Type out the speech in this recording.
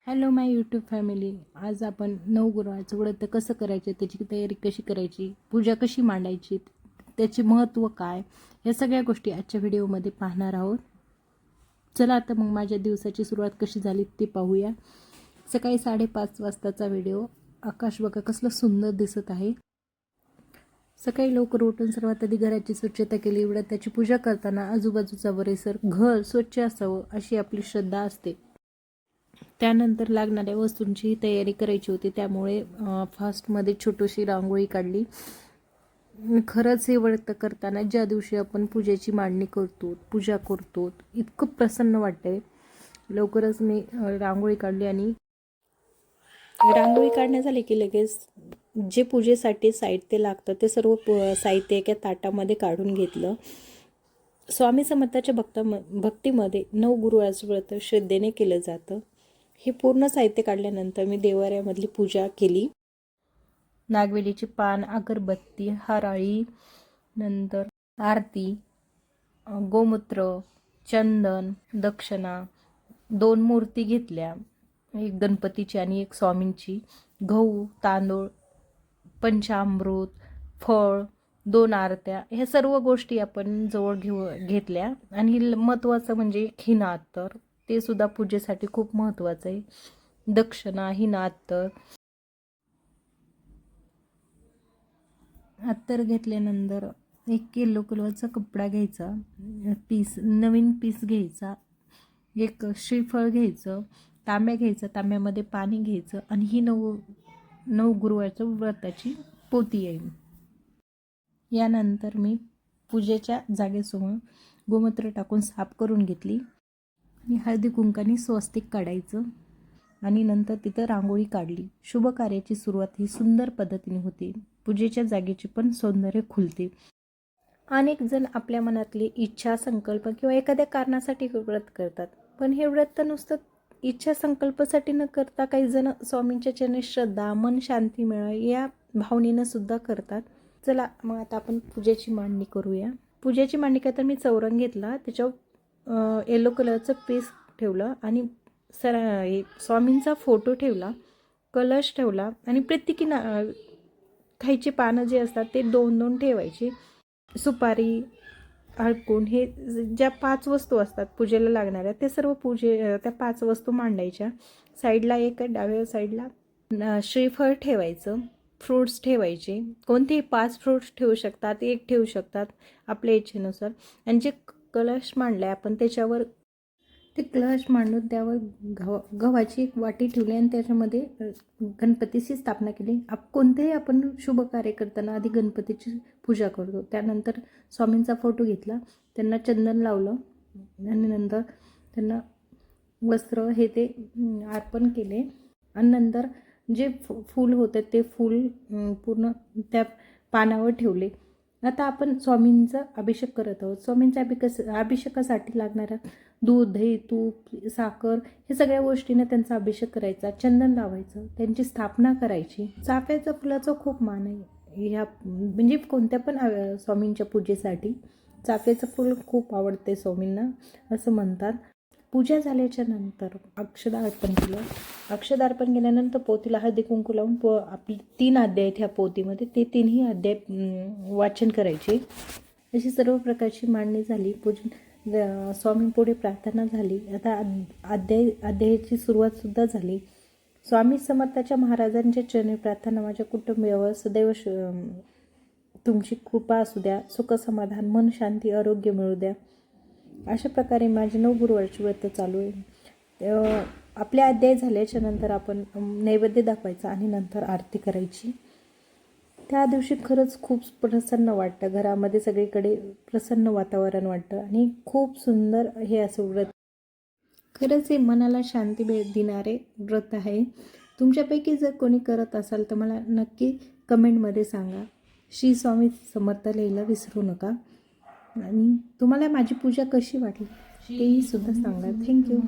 Hello माय YouTube family. आज आपण नवगुरुवारचं व्रत कसं करायचं, त्याची तयारी कशी करायची, पूजा कशी मांडायची, त्याचे महत्त्व काय, या सगळ्या गोष्टी आजच्या व्हिडिओमध्ये पाहणार आहोत. चला आता मग माझ्या दिवसाची सुरुवात कशी झाली ते पाहूया. सकाळी 5:30 वाजताचा व्हिडिओ. आकाश बघा कसलं सुंदर दिसत आहे. सकाळी लवकर उठून सर्वात आधी घराची स्वच्छता केली. व्रताची पूजा करताना आजूबाजूचा परिसर घर स्वच्छ असावं अशी आपली श्रद्धा असते. त्यानंतर लागणाऱ्या वस्तूंची तयारी करायची होती, त्यामुळे फास्टमध्ये छोटीशी रांगोळी काढली. खरंच हे व्रत करताना ज्या दिवशी आपण पूजेची मांडणी करतो, पूजा करतो, इतकं प्रसन्न वाटतंय. लवकरच मी रांगोळी काढली आणि रांगोळी काढण्या झाली की लगेच जे पूजेसाठी साहित्य लागतं ते सर्व साहित्य एका ताटामध्ये काढून घेतलं. स्वामी समर्थाच्या भक्तीमध्ये नवगुरुवारचं व्रत श्रद्धेने केलं जातं. हे पूर्ण साहित्य काढल्यानंतर मी देवाऱ्यामधली पूजा केली. नागवेलीचे पान, अगरबत्ती, हराळी, नंतर आरती, गोमूत्र, चंदन, दक्षिणा, 2 मूर्ती घेतल्या, एक गणपतीची आणि एक स्वामींची. गहू, तांदूळ, पंचामृत, फळ, 2 आरत्या, ह्या सर्व गोष्टी आपण जवळ घेतल्या. आणि महत्त्वाचं म्हणजे हिना अत्तर, ते सुद्धा पूजेसाठी खूप महत्त्वाचं आहे. दक्षिणा, हिना अत्तर घेतल्यानंतर एक येलो कलरचा कपडा घ्यायचा, नवीन पीस घ्यायचा, एक श्रीफळ घ्यायचं, तांब्या घ्यायचा, तांब्यामध्ये पाणी घ्यायचं आणि ही नवगुरुवारच्या व्रताची पोथी आहे. यानंतर मी पूजेच्या जागेसमोर गोमूत्र टाकून साफ करून घेतली आणि हळदी कुंकाने स्वस्तिक काढायचं आणि नंतर तिथं रांगोळी काढली. शुभ कार्याची सुरुवात ही सुंदर पद्धतीने होते. पूजेच्या जागेचे पण सौंदर्य खुलते. अनेक जण आपल्या मनातली इच्छा, संकल्प किंवा एखाद्या कारणासाठी व्रत करतात, पण हे व्रत नुसतं इच्छा संकल्पासाठी न करता काही जण स्वामींच्या चरणी श्रद्धा, मन शांती मिळावं या भावनेनं सुद्धा करतात. चला मग आता आपण पूजेची मांडणी करूया. पूजेची मांडणी काय तर मी चौरंग घेतला, त्याच्यावर येलो कलरचं पीस ठेवलं आणि स्वामींचा फोटो ठेवला, कलश ठेवला आणि प्रत्येकी खायची पानं जे असतात ते 2-2 ठेवायची. सुपारी, हळकुंड, हे ज्या 5 वस्तू असतात पूजेला लागणाऱ्या ते सर्व त्या 5 वस्तू मांडायच्या. साईडला एक, डाव्या साईडला श्रीफळ ठेवायचं, फ्रूट्स ठेवायचे. कोणतेही 5 फ्रूट्स ठेवू शकतात, 1 ठेवू शकतात आपल्या इच्छेनुसार. आणि जे कलश मांडलाय आपण त्याच्यावर ते कलश मांडून त्यावर गव्हाची एक वाटी ठेवली आणि त्याच्यामध्ये गणपतीची स्थापना केली. कोणतेही आपण शुभ कार्य करताना आधी गणपतीची पूजा करतो. त्यानंतर स्वामींचा फोटो घेतला, त्यांना चंदन लावलं आणि नंतर त्यांना वस्त्र हे ते अर्पण केले आणि नंतर जे फूल होते ते फूल पूर्ण त्या पानावर ठेवले. आता आपण स्वामींचा अभिषेक करत आहोत. स्वामींच्या अभिषेकासाठी लागणाऱ्या दूध, दही, तूप, साखर हे सगळ्या गोष्टीने त्यांचा अभिषेक करायचा, चंदन लावायचं, त्यांची स्थापना करायची. चाफ्याच्या फुलाचा खूप मान आहे ह्या म्हणजे कोणत्या पण स्वामींच्या पूजेसाठी. चाफ्याचं फूल खूप आवडते स्वामींना असं म्हणतात. पूजा झाल्याच्या नंतर अक्षदा अर्पण केलं. अक्षदा अर्पण केल्यानंतर पोथीला हळदी कुंकू लावून आपली 3 अध्याय आहेत ह्या पोथीमध्ये, ते 3ही अध्याय वाचन करायचे. अशी सर्व प्रकारची मांडणी झाली. स्वामींपुढे प्रार्थना झाली. आता अध्यायाची सुरुवातसुद्धा झाली. स्वामी समर्थाच्या महाराजांच्या चरणी प्रार्थना, माझ्या कुटुंबियावर सदैव तुमची कृपा असू द्या, सुख समाधान, मन शांती, आरोग्य मिळू द्या. अशा प्रकारे माझे नवगुरुवारचे व्रत चालू आहे. आपल्या अध्याय झाल्याच्या नंतर आपण नैवेद्य दाखवायचा आणि नंतर आरती करायची. त्या दिवशी खरंच खूप प्रसन्न वाटतं. घरामध्ये सगळीकडे प्रसन्न वातावरण वाटतं आणि खूप सुंदर हे असं व्रत. खरंच हे मनाला शांती देणारे व्रत आहे. तुमच्यापैकी जर कोणी करत असाल तर मला नक्की कमेंटमध्ये सांगा. श्री स्वामी समर्थ लिहायला विसरू नका. आणि तुम्हाला माझी पूजा कशी वाटली तेही सुद्धा सांगा. थँक्यू.